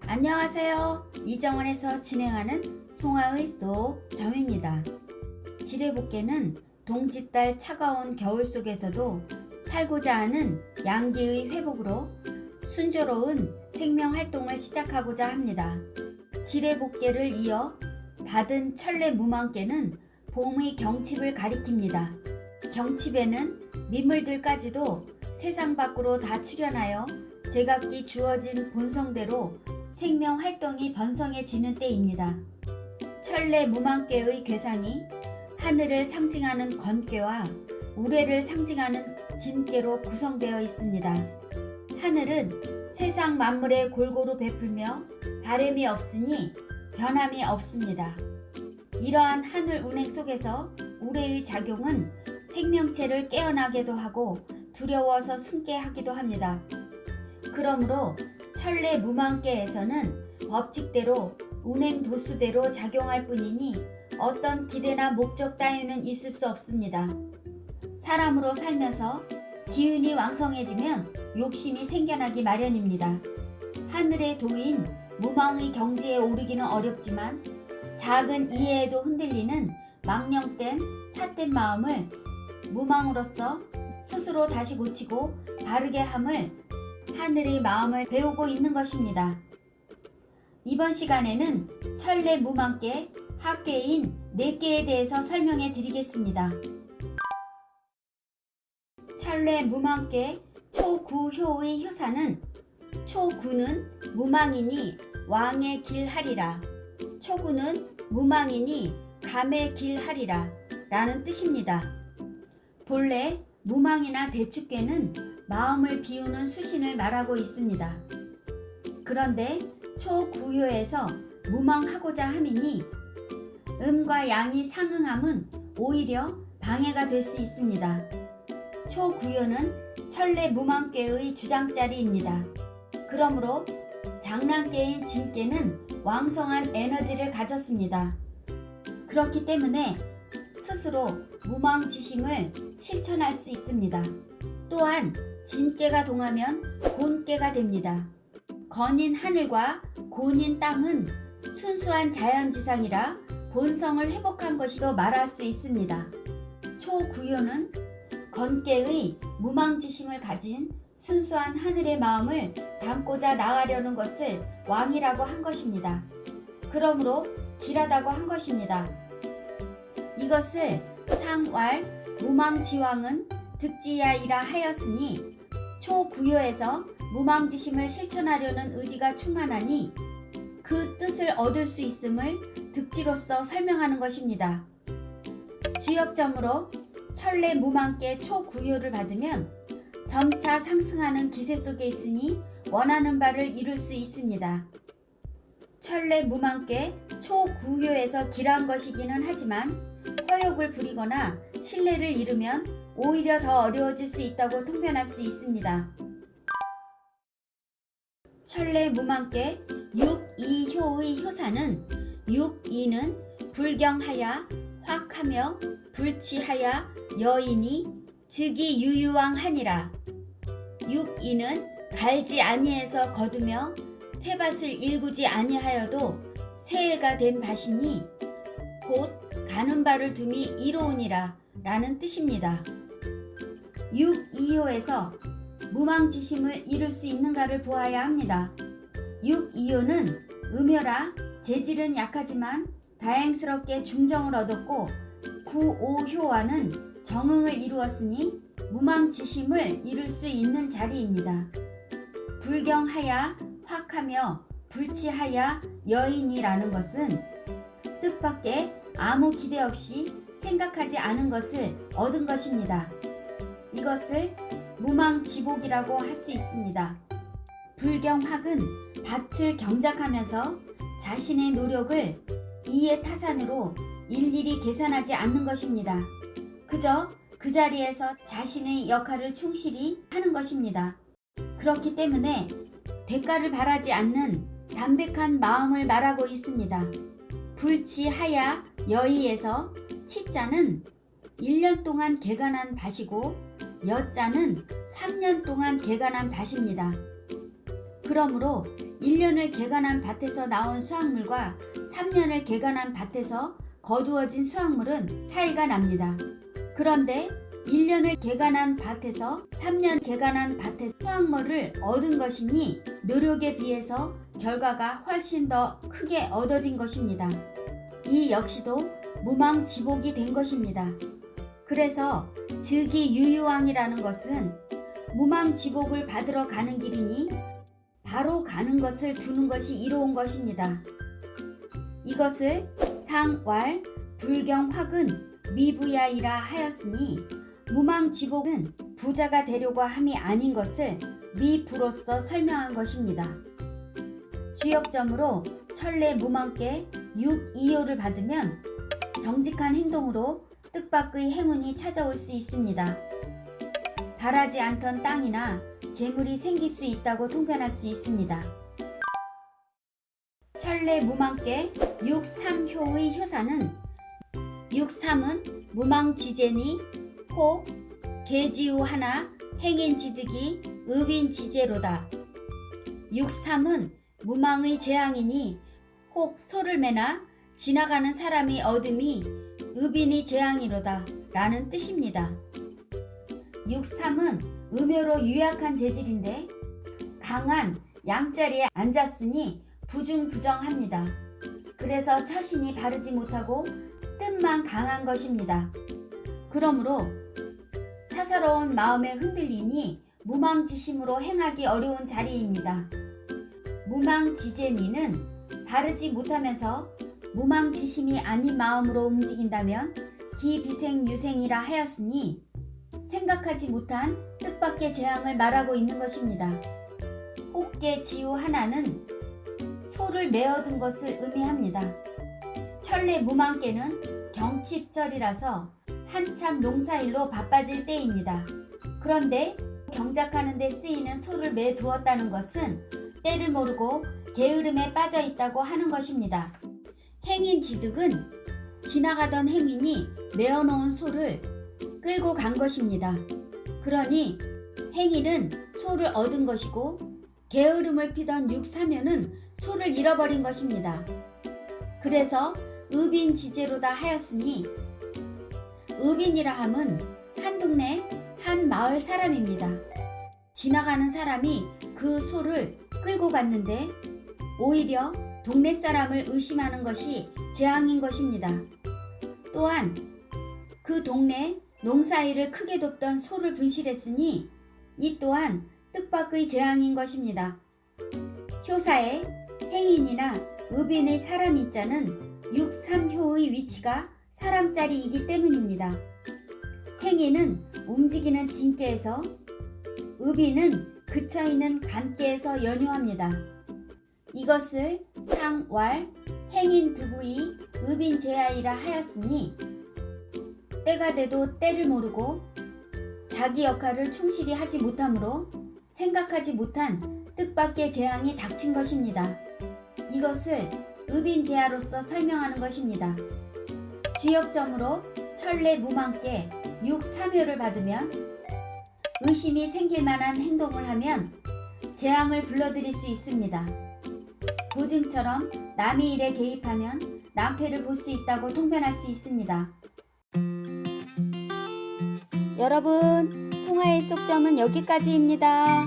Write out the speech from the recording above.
안녕하세요. 이정원에서 진행하는 송하의 소점입니다. 지뢰복개는 동짓달 차가운 겨울 속에서도 살고자 하는 양기의 회복으로 순조로운 생명활동을 시작하고자 합니다. 지뢰복개를 이어 받은 천례무망개는 봄의 경칩을 가리킵니다. 경칩에는 민물들까지도 세상 밖으로 다 출현하여 제각기 주어진 본성대로 생명활동이 번성해지는 때입니다. 천례무망개의 괴상이 하늘을 상징하는 건개와 우레를 상징하는 진개로 구성되어 있습니다. 하늘은 세상 만물에 골고루 베풀며 바램이 없으니 변함이 없습니다. 이러한 하늘 운행 속에서 우레의 작용은 생명체를 깨어나게도 하고 두려워서 숨게 하기도 합니다. 그러므로 천례무망개에서는 법칙대로 운행 도수대로 작용할 뿐이니 어떤 기대나 목적 따위는 있을 수 없습니다. 사람으로 살면서 기운이 왕성해지면 욕심이 생겨나기 마련입니다. 하늘의 도인 무망의 경지에 오르기는 어렵지만 작은 이해에도 흔들리는 망령된 삿된 마음을 무망으로서 스스로 다시 고치고 바르게 함을 하늘의 마음을 배우고 있는 것입니다. 이번 시간에는 천례무망개 합계인 4개에 대해서 설명해 드리겠습니다. 천례무망개 초구효의 효사는 초구는 무망이니 왕의 길 하리라, 초구는 무망이니 감의 길 하리라 라는 뜻입니다. 본래 무망이나 대축계는 마음을 비우는 수신을 말하고 있습니다. 그런데 초구효에서 무망하고자 함이니 음과 양이 상응함은 오히려 방해가 될 수 있습니다. 초구효는 천례무망개의 주장자리입니다. 그러므로 장랑개인 진개는 왕성한 에너지를 가졌습니다. 그렇기 때문에 스스로 무망지심을 실천할 수 있습니다. 또한 진개가 동하면 곤개가 됩니다. 건인 하늘과 곤인 땅은 순수한 자연지상이라 본성을 회복한 것이도 말할 수 있습니다. 초구효는 건개의 무망지심을 가진 순수한 하늘의 마음을 담고자 나아가려는 것을 왕이라고 한 것입니다. 그러므로 길하다고 한 것입니다. 이것을 상왈 무망지왕은 득지야이라 하였으니 초구효에서 무망지심을 실천하려는 의지가 충만하니 그 뜻을 얻을 수 있음을 득지로서 설명하는 것입니다. 쥐업점으로 천례무망개 초구효를 받으면 점차 상승하는 기세 속에 있으니 원하는 바를 이룰 수 있습니다. 천례무망개 초구효에서 길한 것이기는 하지만 허욕을 부리거나 신뢰를 잃으면 오히려 더 어려워질 수 있다고 통변할 수 있습니다. 천례무망개 6이효의 효사는 6이는 불경하야 확하며 불치하야 여인이 즉이 유유왕하니라. 6이는 갈지 아니해서 거두며 새밭을 일구지 아니하여도 새해가 된 밭이니 곧 가는 바를 둠이 이로우니라 라는 뜻입니다. 6이효에서 무망지심을 이룰 수 있는가를 보아야 합니다. 6이효는 음혈아 재질은 약하지만 다행스럽게 중정을 얻었고 9오효와는 정응을 이루었으니 무망지심을 이룰 수 있는 자리입니다. 불경하야 확하며 불치하야 여인이라는 것은 뜻밖의 아무 기대 없이 생각하지 않은 것을 얻은 것입니다. 이것을 무망지복이라고 할 수 있습니다. 불경학은 밭을 경작하면서 자신의 노력을 이의 타산으로 일일이 계산하지 않는 것입니다. 그저 그 자리에서 자신의 역할을 충실히 하는 것입니다. 그렇기 때문에 대가를 바라지 않는 담백한 마음을 말하고 있습니다. 불치하야 여의에서 치자는 1년 동안 개간한 밭이고 여자는 3년 동안 개간한 밭입니다. 그러므로 1년을 개간한 밭에서 나온 수확물과 3년을 개간한 밭에서 거두어진 수확물은 차이가 납니다. 그런데 1년을 개간한 밭에서 3년 개간한 밭의 수확물을 얻은 것이니 노력에 비해서 결과가 훨씬 더 크게 얻어진 것입니다. 이 역시도 무망지복이 된 것입니다. 그래서 즉위유유왕이라는 것은 무망지복을 받으러 가는 길이니 바로 가는 것을 두는 것이 이로운 것입니다. 이것을 상왈 불경화근 미부야이라 하였으니 무망지복은 부자가 되려고 함이 아닌 것을 미부로서 설명한 것입니다. 주역점으로 천례 무망께 6이요를 받으면 정직한 행동으로 뜻밖의 행운이 찾아올 수 있습니다. 바라지 않던 땅이나 재물이 생길 수 있다고 통변할 수 있습니다. 천례 무망께 6삼효의 효사는 6삼은 무망지제니 혹 계지우 하나 행인지득이 의빈지제로다. 6삼은 무망의 재앙이니 혹 소를 매나 지나가는 사람이 얻음이 의빈이 재앙이로다 라는 뜻입니다. 6삼은 음효로 유약한 재질인데 강한 양자리에 앉았으니 부중부정합니다. 그래서 처신이 바르지 못하고 뜻만 강한 것입니다. 그러므로 사사로운 마음에 흔들리니 무망지심으로 행하기 어려운 자리입니다. 무망지제니는 바르지 못하면서 무망지심이 아닌 마음으로 움직인다면 기비생유생이라 하였으니 생각하지 못한 뜻밖의 재앙을 말하고 있는 것입니다. 혹계 지우 하나는 소를 메어든 것을 의미합니다. 천례 무망께는 경칩절이라서 한참 농사일로 바빠질 때입니다. 그런데 경작하는 데 쓰이는 소를 매두었다는 것은 때를 모르고 게으름에 빠져 있다고 하는 것입니다. 행인지득은 지나가던 행인이 메어놓은 소를 끌고 간 것입니다. 그러니 행인은 소를 얻은 것이고 게으름을 피던 육사면은 소를 잃어버린 것입니다. 그래서 의빈지제로다 하였으니 의빈이라 함은 한 동네 한 마을 사람입니다. 지나가는 사람이 그 소를 끌고 갔는데 오히려 동네 사람을 의심하는 것이 재앙인 것입니다. 또한 그 동네 농사일을 크게 돕던 소를 분실했으니 이 또한 뜻밖의 재앙인 것입니다. 효사의 행인이나 의빈의 사람인자는 6삼효의 위치가 사람짜리이기 때문입니다. 행인은 움직이는 진께에서 의빈은 그쳐있는 간께에서 연효합니다. 이것을 상왈 행인두부이 의빈제하이라 하였으니 때가 돼도 때를 모르고 자기 역할을 충실히 하지 못하므로 생각하지 못한 뜻밖의 재앙이 닥친 것입니다. 이것을 의빈제하로서 설명하는 것입니다. 주역점으로 천례 무망께 6삼효를 받으면 의심이 생길 만한 행동을 하면 재앙을 불러들일 수 있습니다. 보증처럼 남의 일에 개입하면 낭패를 볼 수 있다고 통변할 수 있습니다. 여러분, 송하의 속점은 여기까지입니다.